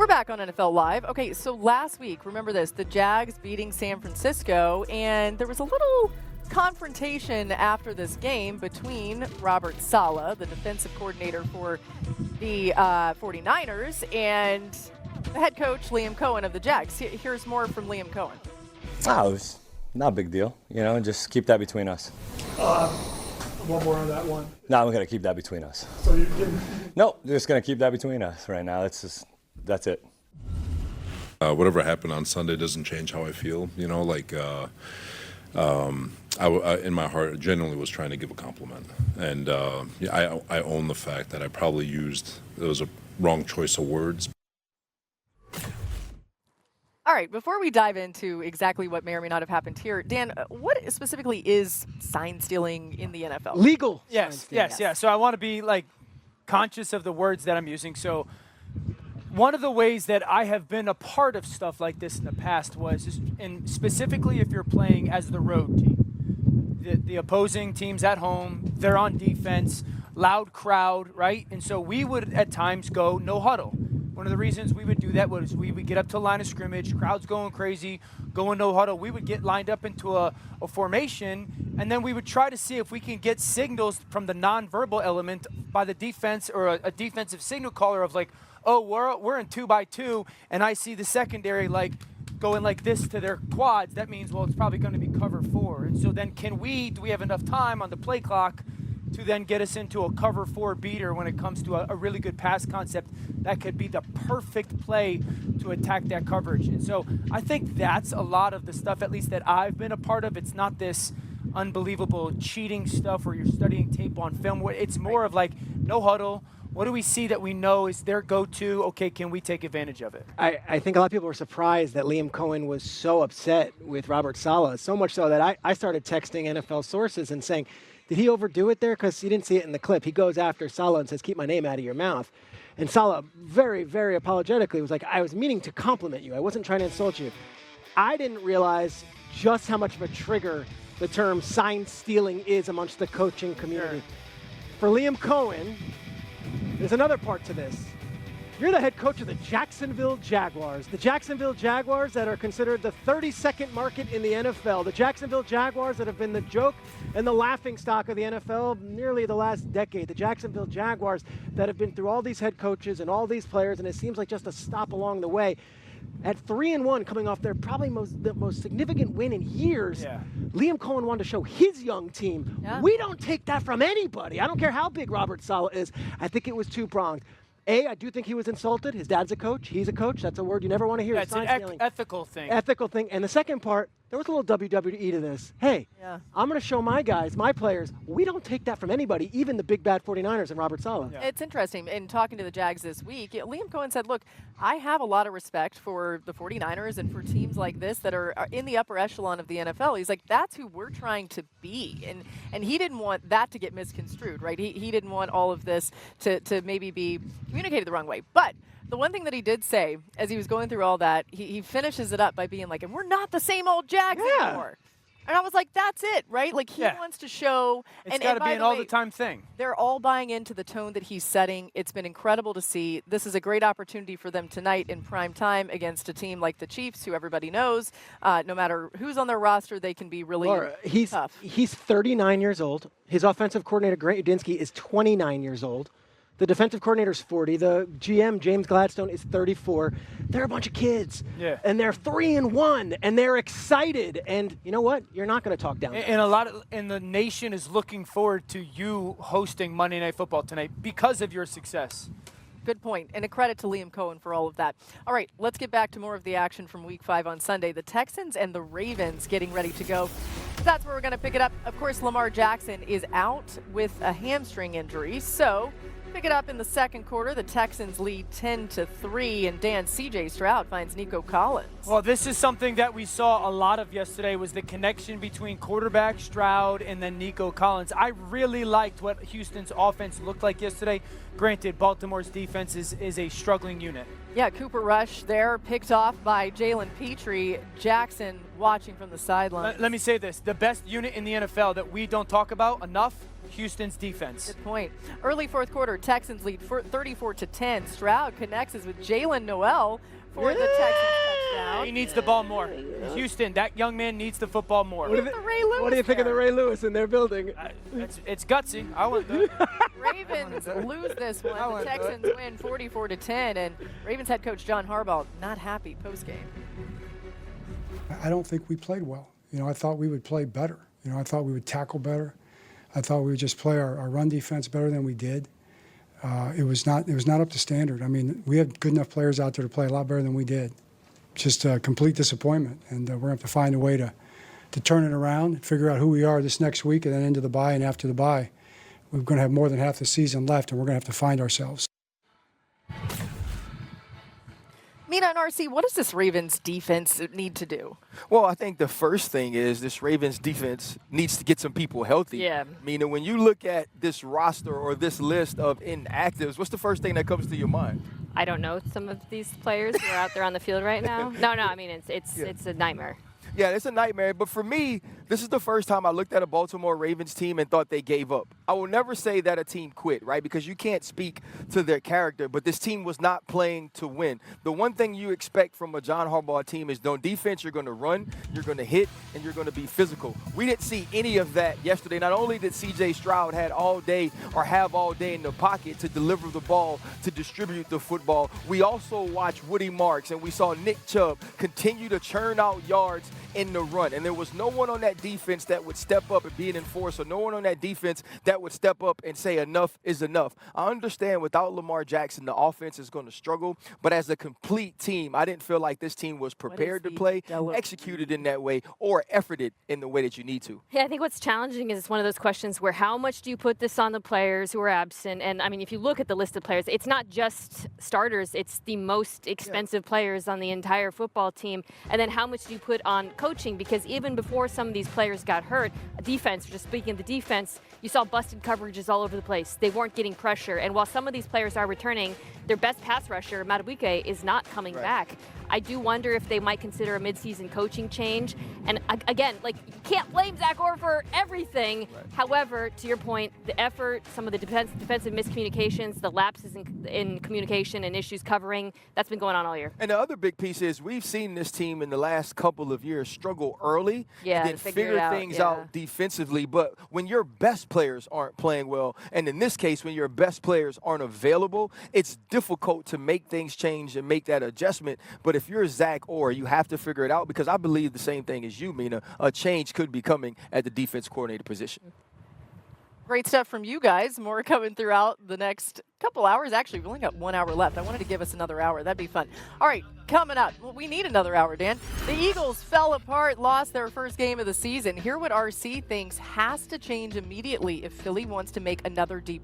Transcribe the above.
We're back on NFL Live. Okay, so last week, remember this, the Jags beating San Francisco, and there was a little confrontation after this game between Robert Saleh, the defensive coordinator for the 49ers, and the head coach, Liam Cohen of the Jags. Here's more from Liam Cohen. Oh, it was not a big deal. Just keep that between us. One more on that one. No, I'm going to keep that between us. So you didn't? No, just going to keep that between us right now. That's it. Whatever happened on Sunday doesn't change how I feel. I in my heart genuinely was trying to give a compliment, and I own the fact that I probably it was a wrong choice of words. All right, before we dive into exactly what may or may not have happened here, Dan, what specifically is sign stealing in the NFL? Legal. Yes. So I want to be conscious of the words that I'm using. So one of the ways that I have been a part of stuff like this in the past and specifically if you're playing as the road team, the opposing team's at home, they're on defense, loud crowd, right? And so we would at times go no huddle. One of the reasons we would do that was we would get up to the line of scrimmage, crowd's going crazy, going no huddle. We would get lined up into a formation, and then we would try to see if we can get signals from the nonverbal element by the defense or a defensive signal caller of oh, we're in 2-by-2, and I see the secondary going like this to their quads. That means, well, it's probably going to be cover 4. And so then do we have enough time on the play clock to then get us into a cover 4 beater when it comes to a really good pass concept that could be the perfect play to attack that coverage. And so I think that's a lot of the stuff, at least that I've been a part of. It's not this unbelievable cheating stuff where you're studying tape on film. It's more of no huddle. What do we see that we know is their go-to? Okay, can we take advantage of it? I think a lot of people were surprised that Liam Cohen was so upset with Robert Saleh, so much so that I started texting NFL sources and saying, did he overdo it there? Because you didn't see it in the clip. He goes after Saleh and says, keep my name out of your mouth. And Saleh very, very apologetically was like, I was meaning to compliment you. I wasn't trying to insult you. I didn't realize just how much of a trigger the term sign stealing is amongst the coaching community. Sure. For Liam Cohen, there's another part to this. You're the head coach of the Jacksonville Jaguars. The Jacksonville Jaguars that are considered the 32nd market in the NFL. The Jacksonville Jaguars that have been the joke and the laughing stock of the NFL nearly the last decade. The Jacksonville Jaguars that have been through all these head coaches and all these players, and it seems like just a stop along the way. At 3-1, coming off their probably the most significant win in years, Liam Cohen wanted to show his young team, we don't take that from anybody. I don't care how big Robert Saleh is. I think it was two-pronged. I do think he was insulted. His dad's a coach. He's a coach. That's a word you never want to hear. That's an ethical thing. Ethical thing. And the second part, there was a little WWE to this. Hey, I'm going to show my guys, my players, we don't take that from anybody, even the big bad 49ers and Robert Saleh. Yeah. It's interesting. In talking to the Jags this week, Liam Cohen said, look, I have a lot of respect for the 49ers and for teams like this that are in the upper echelon of the NFL. He's like, that's who we're trying to be. And he didn't want that to get misconstrued, right? He didn't want all of this to maybe be communicated the wrong way. But the one thing that he did say as he was going through all that, he finishes it up by being like, and we're not the same old Jags anymore. And I was like, that's it, right? Like, he wants to show. It's got to be an all-the-time thing. They're all buying into the tone that he's setting. It's been incredible to see. This is a great opportunity for them tonight in prime time against a team like the Chiefs, who everybody knows. No matter who's on their roster, they can be really tough. He's 39 years old. His offensive coordinator, Grant Udinski, is 29 years old. The defensive coordinator is 40. The GM, James Gladstone, is 34. They're a bunch of kids. Yeah. And they're 3-1, and they're excited. And you know what? You're not going to talk down. And the nation is looking forward to you hosting Monday Night Football tonight because of your success. Good point, and a credit to Liam Cohen for all of that. All right, let's get back to more of the action from Week 5 on Sunday. The Texans and the Ravens getting ready to go. That's where we're going to pick it up. Of course, Lamar Jackson is out with a hamstring injury, so pick it up in the second quarter. The Texans lead 10-3, and Dan, C.J. Stroud finds Nico Collins. Well, this is something that we saw a lot of yesterday, was the connection between quarterback Stroud and then Nico Collins. I really liked what Houston's offense looked like yesterday. Granted, Baltimore's defense is a struggling unit. Yeah, Cooper Rush there, picked off by Jalen Petrie. Jackson watching from the sideline. Let me say this. The best unit in the NFL that we don't talk about enough, Houston's defense. Good point. Early fourth quarter, Texans lead 34-10. Stroud connects with Jalen Noel for the Texans touchdown. He needs the ball more. Houston, that young man needs the football more. What do you think of the Ray Lewis in their building? It's gutsy. I want that. Ravens lose this one. The Texans win 44-10, and Ravens head coach John Harbaugh not happy post-game. I don't think we played well. I thought we would play better. I thought we would tackle better. I thought we would just play our run defense better than we did. It was not up to standard. I mean, we had good enough players out there to play a lot better than we did. Just a complete disappointment, and we're going to have to find a way to turn it around, figure out who we are this next week, and then into the bye and after the bye. We're going to have more than half the season left, and we're going to have to find ourselves. Mina and RC, what does this Ravens defense need to do? Well, I think the first thing is this Ravens defense needs to get some people healthy. Yeah. Meaning, when you look at this roster or this list of inactives, what's the first thing that comes to your mind? I don't know some of these players who are out there on the field right now. No, I mean it's a nightmare. Yeah, it's a nightmare. But for me, this is the first time I looked at a Baltimore Ravens team and thought they gave up. I will never say that a team quit, right? Because you can't speak to their character. But this team was not playing to win. The one thing you expect from a John Harbaugh team is on defense, you're going to run, you're going to hit, and you're going to be physical. We didn't see any of that yesterday. Not only did C.J. Stroud have all day in the pocket to deliver the ball, to distribute the football, we also watched Woody Marks and we saw Nick Chubb continue to churn out yards in the run. And there was no one on that defense that would step up and be an enforcer. No one on that defense that would step up and say enough is enough. I understand without Lamar Jackson, the offense is going to struggle. But as a complete team, I didn't feel like this team was prepared to play, executed in that way, or efforted in the way that you need to. Yeah, I think what's challenging is it's one of those questions where how much do you put this on the players who are absent? And I mean, if you look at the list of players, it's not just starters, it's the most expensive players on the entire football team. And then how much do you put on coaching? Because even before some of these players got hurt, defense, just speaking of the defense, you saw busted coverages all over the place. They weren't getting pressure. And while some of these players are returning, their best pass rusher, Madubuike, is not coming back. I do wonder if they might consider a midseason coaching change. And again, you can't blame Zach Orr for everything. Right. However, to your point, the effort, some of the defensive miscommunications, the lapses in communication and issues covering, that's been going on all year. And the other big piece is we've seen this team in the last couple of years struggle early and then figure things out defensively. But when your best players aren't playing well, and in this case, when your best players aren't available, it's difficult to make things change and make that adjustment. But if you're Zach Orr, you have to figure it out, because I believe the same thing as you, Mina. A change could be coming at the defense coordinator position. Great stuff from you guys. More coming throughout the next couple hours. Actually, we only got 1 hour left. I wanted to give us another hour. That'd be fun. All right, coming up. Well, we need another hour, Dan. The Eagles fell apart, lost their first game of the season. Hear what RC thinks has to change immediately if Philly wants to make another deep